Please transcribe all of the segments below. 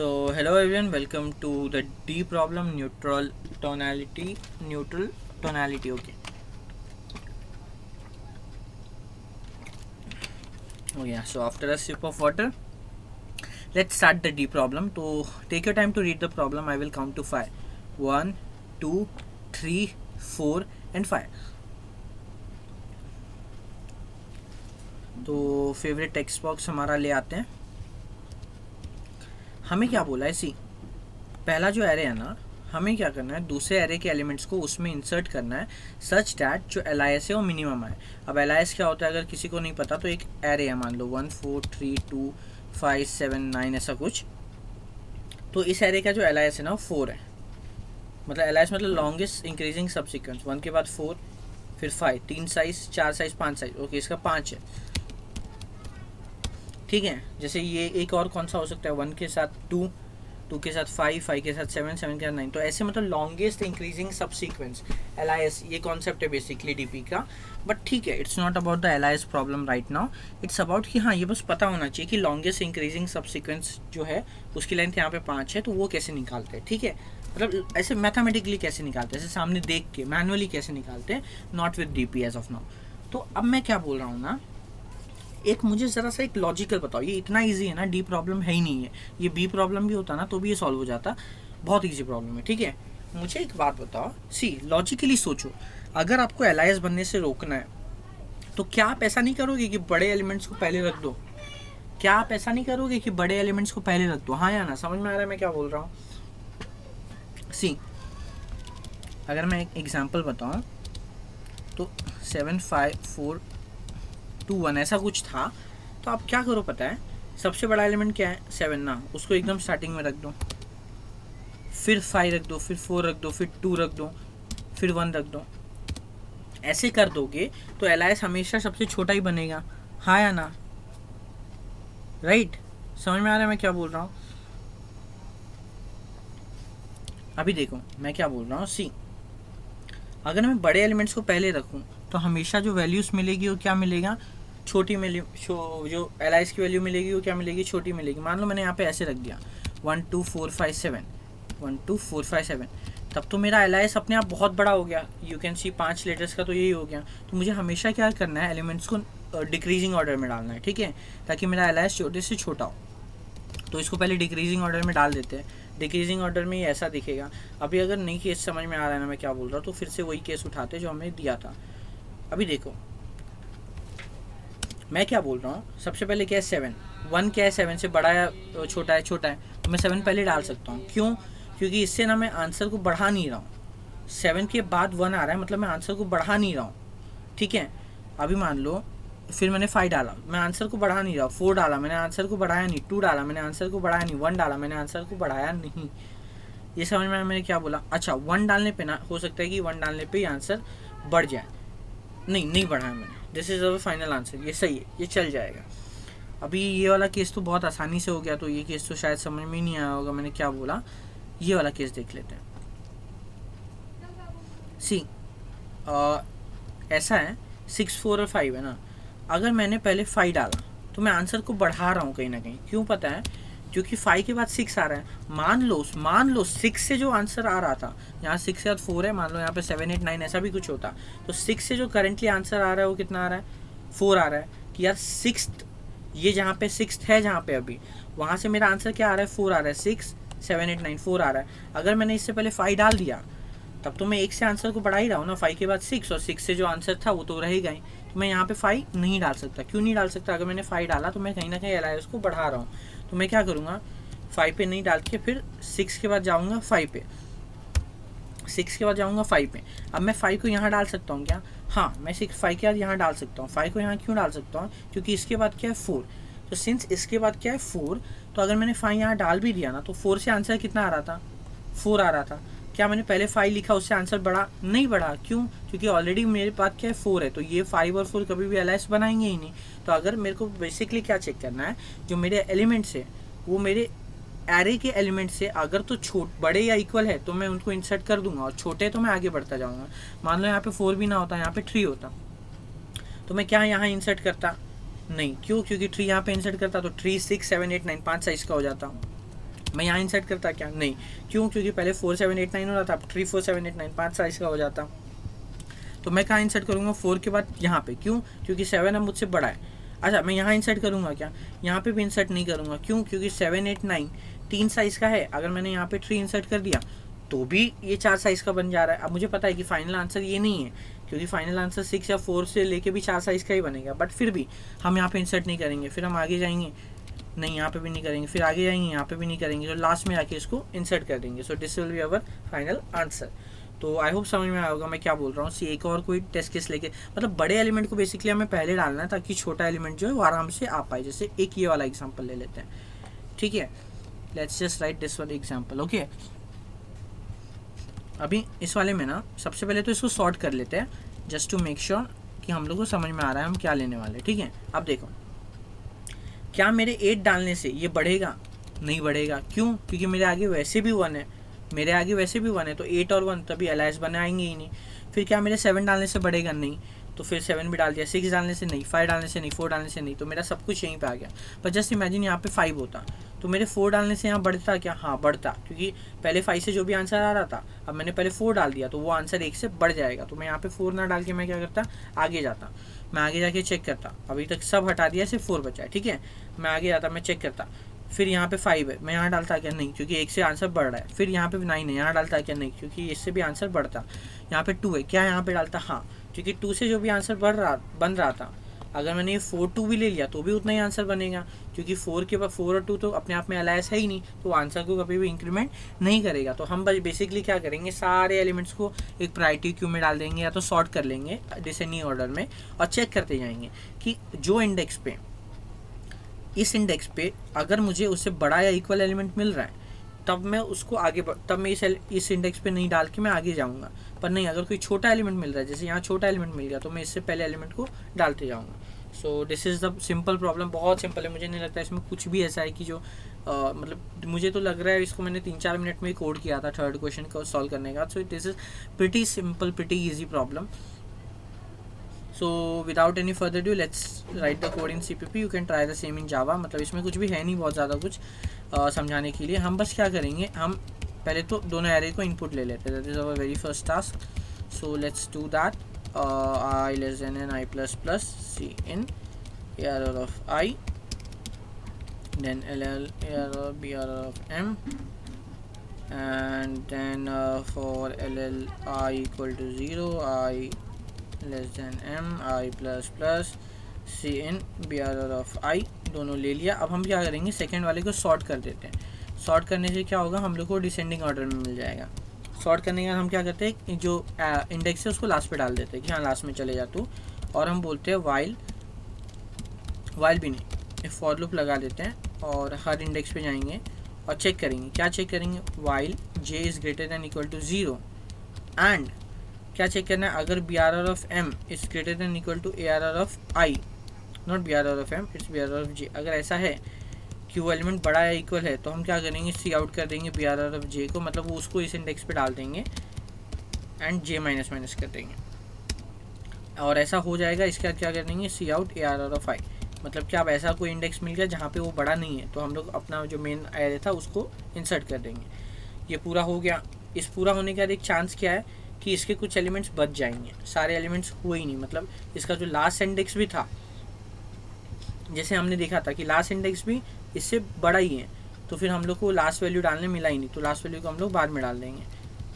Hello everyone, welcome to the D problem neutral tonality. Okay. Oh yeah. So after a sip of water, let's start the D problem. To take your time to read the problem, I will count to 5. 1, 2, 3, 4 and 5. तो favourite text box हमारा ले आते हैं. हमें क्या बोला है, सी पहला जो एरे है ना, हमें क्या करना है, दूसरे एरे के एलिमेंट्स को उसमें इंसर्ट करना है सच डैट जो LIS है वो मिनिमम है. अब LIS क्या होता है अगर किसी को नहीं पता, तो एक एरे है, मान लो 1 4 3 2 5 7 9 ऐसा कुछ. तो इस एरे का जो LIS है ना वो 4 है. मतलब LIS मतलब लॉन्गेस्ट इंक्रीजिंग सब सीक्वेंस. 1 के बाद 4 फिर 5, 3 साइज 4 साइज 5 साइज. ओके, इसका 5 है. ठीक है, जैसे ये एक और कौन सा हो सकता है, 1 के साथ 2, 2 के साथ 5, 5 के साथ 7, 7 के साथ 9. तो ऐसे मतलब लॉन्गेस्ट इंक्रीजिंग सब सीक्वेंस LIS, ये कॉन्सेप्ट है बेसिकली DP का. बट ठीक है, it's not about the LIS problem right now. It's about कि हाँ, ये बस पता होना चाहिए कि लॉन्गेस्ट इंक्रीजिंग सब सीक्वेंस जो है उसकी लेंथ यहाँ पे 5 है, तो वो कैसे निकालते हैं. ठीक है, मतलब ऐसे मैथमेटिकली कैसे निकालते हैं, ऐसे सामने देख के मैनुअली कैसे निकालते हैं, not with DP as of now. तो अब मैं क्या बोल रहा हूँ ना, एक मुझे ज़रा सा एक लॉजिकल बताओ. ये इतना इजी है ना, डी प्रॉब्लम है ही नहीं है. ये बी प्रॉब्लम भी होता ना तो भी ये सॉल्व हो जाता. बहुत इजी प्रॉब्लम है. ठीक है, मुझे एक बात बताओ, सी लॉजिकली सोचो, अगर आपको LIS बनने से रोकना है तो क्या आप ऐसा नहीं करोगे कि बड़े एलिमेंट्स को पहले रख दो? क्या आप ऐसा नहीं करोगे कि बड़े एलिमेंट्स को पहले रख दो? हाँ या ना? समझ में आ रहा है मैं क्या बोल रहा हूँ? सी अगर मैं एक एग्जाम्पल बताऊँ तो 7 5 4 2 1 ऐसा कुछ था. तो आप क्या करो पता है, सबसे बड़ा एलिमेंट क्या है, 7 ना, उसको एकदम स्टार्टिंग में रख दो, फिर 5 रख दो, फिर 4 रख दो, फिर 2 रख दो, फिर 1 रख दो. ऐसे कर दोगे तो LIS हमेशा सबसे छोटा ही बनेगा. हाँ या ना? राइट? समझ में आ रहा है मैं क्या बोल रहा हूँ? अभी देखो मैं क्या बोल रहा हूँ. सी अगर मैं बड़े एलिमेंट्स को पहले रखूँ तो हमेशा जो वैल्यूज़ मिलेगी वो क्या मिलेगा, छोटी मिली. जो LIS की वैल्यू मिलेगी वो क्या मिलेगी, छोटी मिलेगी. मान लो मैंने यहाँ पे ऐसे रख दिया 1 2 4 5 7, 1 2 4 5 7, तब तो मेरा LIS अपने आप बहुत बड़ा हो गया. यू कैन सी 5 लेटर्स का तो यही हो गया. तो मुझे हमेशा क्या करना है, एलिमेंट्स को डिक्रीजिंग ऑर्डर में डालना है. ठीक है, ताकि मेरा LIS छोटे से छोटा हो. तो इसको पहले डिक्रीजिंग ऑर्डर में डाल देते हैं. डिक्रीजिंग ऑर्डर में ये ऐसा दिखेगा. अभी अगर नहीं केस समझ में आ रहा है ना मैं क्या बोल रहा हूँ, तो फिर से वही केस उठाते जो हमने दिया था. अभी देखो मैं क्या बोल रहा हूँ. सबसे पहले क्या है, 7. 1 क्या है, 7 से बड़ा है छोटा है, छोटा है, तो मैं 7 पहले डाल सकता हूँ. क्यों? क्योंकि इससे ना मैं आंसर को बढ़ा नहीं रहा हूँ. 7 के बाद 1 आ रहा है, मतलब मैं आंसर को बढ़ा नहीं रहा हूँ. ठीक है, अभी मान लो फिर मैंने 5 डाला, मैं आंसर को बढ़ा नहीं रहा. 4 डाला, मैंने आंसर को बढ़ाया नहीं. 2 डाला, मैंने आंसर को बढ़ाया नहीं. 1 डाला, मैंने आंसर को बढ़ाया नहीं. ये समझ में मैंने क्या बोला? अच्छा, 1 डालने पे ना हो सकता है कि 1 डालने पे ही आंसर बढ़ जाए. नहीं बढ़ाया मैंने. This is our final answer. ये सही है, ये चल जाएगा. अभी ये वाला केस तो बहुत आसानी से हो गया, तो ये केस तो शायद समझ में ही नहीं आया होगा मैंने क्या बोला. ये वाला केस देख लेते हैं. सी ऐसा है, 6 4 और 5 है ना. अगर मैंने पहले 5 डाला तो मैं आंसर को बढ़ा रहा हूँ कहीं ना कहीं. क्यों पता है? क्योंकि 5 के बाद 6 आ रहा है. मान लो 6 से जो आंसर आ रहा था, यहाँ 6 के बाद 4 है, मान लो यहाँ पे 7 8 9 ऐसा भी कुछ होता, तो 6 से जो करेंटली आंसर आ रहा है वो कितना आ रहा है, 4 आ रहा है. कि यार 6, ये जहाँ पे 6 है, जहाँ पे अभी, वहाँ से मेरा आंसर क्या आ रहा है, 4 आ रहा है. 6 7 8 9 4 आ रहा है. अगर मैंने इससे पहले 5 डाल दिया तब तो मैं 1 से आंसर को बढ़ा ही रहा हूँ ना. 5 के बाद 6, और 6 से जो आंसर था वो तो रहेगा ही. तो मैं यहाँ पे 5 नहीं डाल सकता. क्यों नहीं डाल सकता? अगर मैंने 5 डाला तो मैं कहीं ना कहीं LIS को बढ़ा रहा हूँ. तो मैं क्या करूँगा, 5 पे नहीं डाल के फिर 6 के बाद जाऊँगा 5 पे. 6 के बाद जाऊँगा 5 पे. अब मैं 5 को यहाँ डाल सकता हूँ क्या? हाँ, मैं 5 के बाद यहाँ डाल सकता हूँ. 5 को यहाँ क्यों डाल सकता हूँ? क्योंकि इसके बाद क्या है, 4. तो सिंस इसके बाद क्या है, 4, तो अगर मैंने 5 यहाँ डाल भी दिया ना, तो 4 से आंसर कितना आ रहा था, 4 आ रहा था. क्या मैंने पहले 5 लिखा उससे आंसर बढ़ा? नहीं बढ़ा. क्यों? क्योंकि ऑलरेडी मेरे पास क्या है, 4 है. तो ये 5 और 4 कभी भी LIS बनाएंगे ही नहीं. तो अगर मेरे को बेसिकली क्या चेक करना है, जो मेरे एलिमेंट्स है वो मेरे एरे के एलिमेंट से अगर तो बड़े या इक्वल है तो मैं उनको इंसर्ट कर दूंगा, और छोटे तो मैं आगे बढ़ता जाऊंगा. मान लो यहाँ पे 4 भी ना होता, यहाँ पे 3 होता, तो मैं क्या यहाँ इंसर्ट करता? नहीं. क्यों? क्योंकि 3 यहाँ पे इंसर्ट करता तो 3 6 7 8 9 5 साइज का हो जाता. मैं यहाँ इंसर्ट करता क्या? नहीं। क्यों? क्योंकि पहले 4 7 8 9 हो रहा था, अब 3 4 7 8 9 5 साइज का हो जाता। तो मैं कहाँ इंसर्ट करूँगा? 4 के बाद यहाँ पे। क्यों? क्योंकि 7 अब मुझसे बड़ा है। अच्छा, मैं यहाँ इंसर्ट करूँगा क्या? यहाँ पे भी इंसर्ट नहीं करूँगा। क्यों? क्योंकि 7 8 9 3 साइज़ का है। अगर मैंने यहाँ पे 3 इंसर्ट कर दिया तो भी ये 4 साइज़ का बन जा रहा है। अब मुझे पता है कि फाइनल आंसर ये नहीं है, क्योंकि फाइनल आंसर 6 या 4 से लेके भी 4 साइज़ का ही बनेगा, बट फिर भी हम यहाँ पे इंसर्ट नहीं करेंगे। फिर हम आगे जाएंगे, नहीं यहाँ पे भी नहीं करेंगे, फिर आगे जाएंगे, यहाँ पे भी नहीं करेंगे, तो लास्ट में आके इसको इंसर्ट कर देंगे। So this will be our final answer. तो आई होप समझ में आया होगा मैं क्या बोल रहा हूँ। सी एक और कोई टेस्ट केस लेके, मतलब बड़े एलिमेंट को बेसिकली हमें पहले डालना है ताकि छोटा एलिमेंट जो है वो आराम से आ पाए। जैसे एक ये वाला एग्जांपल ले लेते हैं, ठीक है। Let's just right this one example, okay. अभी इस वाले में ना सबसे पहले तो इसको सॉर्ट कर लेते हैं, जस्ट टू मेक श्योर कि हम लोग को समझ में आ रहा है हम क्या लेने वाले, ठीक है। अब देखो, क्या मेरे 8 डालने से ये बढ़ेगा? नहीं बढ़ेगा। क्यों? क्योंकि मेरे आगे वैसे भी 1 है, मेरे आगे वैसे भी 1 है, तो 8 और 1 तभी अलायंस बनाएंगे ही नहीं। फिर क्या मेरे 7 डालने से बढ़ेगा? नहीं। तो फिर 7 भी डाल दिया, 6 डालने से नहीं, 5 डालने से नहीं, 4 डालने से नहीं, तो मेरा सब कुछ यहीं पे आ गया। पर जस्ट इमेजिन यहाँ पे 5 होता तो मेरे 4 डालने से यहाँ बढ़ता क्या? हाँ बढ़ता, क्योंकि पहले 5 से जो भी आंसर आ रहा था, अब मैंने पहले 4 डाल दिया तो वो आंसर 1 से बढ़ जाएगा। तो मैं यहाँ पे 4 ना डाल के मैं क्या करता? आगे जाता, मैं आगे जाके चेक करता। अभी तक सब हटा दिया, सिर्फ 4 बचा है, ठीक है। मैं आगे जाता, मैं चेक करता, फिर यहाँ पे 5 है, मैं यहाँ डालता क्या? नहीं, क्योंकि 1 से आंसर बढ़ रहा है। फिर यहाँ पे 9 है, यहाँ डालता क्या? नहीं, क्योंकि इससे भी आंसर बढ़ता। यहाँ पे 2 है, क्या यहाँ पे डालता? हाँ, क्योंकि 2 से जो भी आंसर बन रहा था, अगर मैंने ये 4 2 भी ले लिया तो भी उतना ही आंसर बनेगा, क्योंकि 4 के बाद 4 और 2 तो अपने आप में अलायंस है ही नहीं, तो आंसर को कभी भी इंक्रीमेंट नहीं करेगा। तो हम बेसिकली क्या करेंगे, सारे एलिमेंट्स को एक प्रायोरिटी क्यू में डाल देंगे या तो सॉर्ट कर लेंगे डिसेंडिंग ऑर्डर में, और चेक करते जाएंगे कि जो इंडेक्स पे, इस इंडेक्स पे अगर मुझे उससे बड़ा या इक्वल एलिमेंट मिल रहा है तब मैं उसको आगे तब मैं इस इंडेक्स पे नहीं डाल के मैं आगे जाऊंगा। पर नहीं, अगर कोई छोटा एलिमेंट मिल रहा है, जैसे यहाँ छोटा एलिमेंट मिल गया, तो मैं इससे पहले एलिमेंट को डालते जाऊंगा। So this is the simple problem, बहुत सिंपल है। मुझे नहीं लगता इसमें कुछ भी ऐसा है कि जो मतलब मुझे तो लग रहा है इसको मैंने 3-4 मिनट में ही कोड किया था थर्ड क्वेश्चन को सॉल्व करने का। So this is pretty simple, pretty easy problem. So without any further ado, let's write the code in CPP. You can try the same in Java. मतलब इसमें कुछ भी है नहीं बहुत ज़्यादा कुछ समझाने के लिए। हम बस क्या करेंगे, हम पहले तो दोनों एरे को इनपुट ले लेते हैं। That is our very first task. So let's do that. I less than n, I plus plus, C in error of I, then LL error BRR of M, and then for LL I equal to 0, I less than m, i plus plus, cin BRR of i, दोनों ले लिया। अब हम क्या करेंगे, second वाले को sort कर देते हैं। सॉर्ट करने से क्या होगा, हम लोग को डिसेंडिंग ऑर्डर में मिल जाएगा। सॉर्ट करने के बाद हम क्या करते हैं, जो इंडेक्स है उसको लास्ट पे डाल देते हैं कि हाँ लास्ट में चले जा तू, और हम बोलते हैं वाइल भी नहीं, एक फॉर लूप लगा देते हैं और हर इंडेक्स पे जाएंगे और चेक करेंगे। क्या चेक करेंगे, while j is greater than equal to 0 and क्या चेक करना है, अगर BRR of M is greater than equal to ARR of I, not BRR of M, it's BRR of J। अगर ऐसा है कि वो एलिमेंट बड़ा या इक्वल है तो हम क्या करेंगे, सी आउट कर देंगे BRR ऑफ J को, मतलब वो उसको इस इंडेक्स पे डाल देंगे एंड J माइनस माइनस कर देंगे, और ऐसा हो जाएगा। इसके बाद क्या कर देंगे, सी आउट ARR ऑफ I, मतलब क्या अब ऐसा कोई इंडेक्स मिल गया जहाँ पे वो बड़ा नहीं है, तो हम लोग अपना जो मेन एरे था उसको इंसर्ट कर देंगे। ये पूरा हो गया। इस पूरा होने के बाद एक चांस क्या है कि इसके कुछ एलिमेंट्स बच जाएंगे, सारे एलिमेंट्स हुए ही नहीं, मतलब इसका जो लास्ट इंडेक्स भी था, जैसे हमने देखा था कि लास्ट इंडेक्स भी इससे बड़ा ही है, तो फिर हम लोग को लास्ट वैल्यू डालने मिला ही नहीं, तो लास्ट वैल्यू को हम लोग बाद में डाल देंगे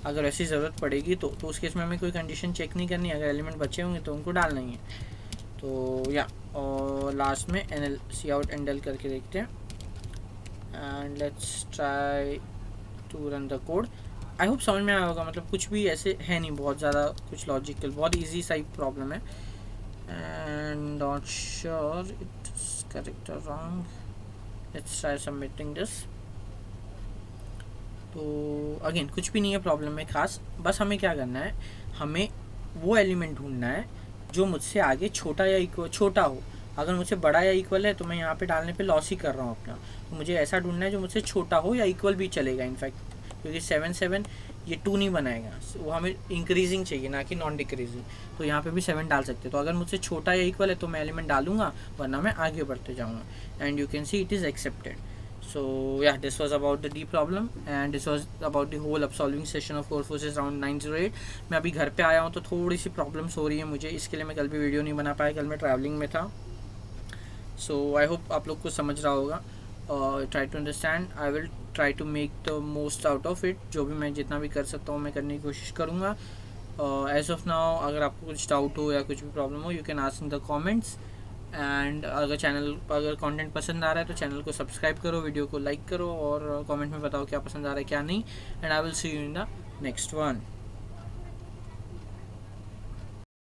अगर ऐसी ज़रूरत पड़ेगी तो उस केस में हमें कोई कंडीशन चेक नहीं करनी, अगर एलिमेंट बचे होंगे तो उनको डालना ही है। तो या और लास्ट में NL सी आउट NL करके देखते हैं and let's try to run the code. I hope समझ में आया होगा, मतलब कुछ भी ऐसे है नहीं बहुत ज़्यादा कुछ लॉजिकल, बहुत इजी सा प्रॉब्लम है and not sure it's correct और wrong. Let's try submitting this. तो अगेन कुछ भी नहीं है प्रॉब्लम में खास, बस हमें क्या करना है, हमें वो एलिमेंट ढूंढना है जो मुझसे आगे छोटा या इक्वल, छोटा हो। अगर मुझसे बड़ा या इक्वल है तो मैं यहाँ पे डालने पे लॉस ही कर रहा हूँ अपना, तो मुझे ऐसा ढूंढना है जो मुझसे छोटा हो या इक्वल भी चलेगा इनफैक्ट, क्योंकि 7 7 ये 2 नहीं बनाएगा, वो हमें इंक्रीजिंग चाहिए ना कि नॉन डिक्रीजिंग, तो यहाँ पे भी 7 डाल सकते हैं। तो अगर मुझसे छोटा या इक्वल है तो मैं एलिमेंट डालूंगा, वरना मैं आगे बढ़ते जाऊँगा and you can see it is accepted. So yeah, this was about the D problem and this was about the whole upsolving session of Core Forces round 908. मैं अभी घर पे आया हूँ तो थोड़ी सी प्रॉब्लम्स हो रही है मुझे, इसके लिए मैं कल भी वीडियो नहीं बना पाया, कल मैं ट्रैवलिंग में था. सो आई होप आप लोग को समझ रहा होगा. Try to understand, I will try to make the most out of it. जो भी मैं जितना भी कर सकता हूँ मैं करने की कोशिश करूँगा. एज ऑफ नाउ अगर आपको कुछ डाउट हो या कुछ भी प्रॉब्लम हो, you can ask in the comments. And अगर कंटेंट पसंद आ रहा है तो चैनल को सब्सक्राइब करो, वीडियो को लाइक करो और कमेंट में बताओ क्या पसंद आ रहा है क्या नहीं. And I will see you in the next one.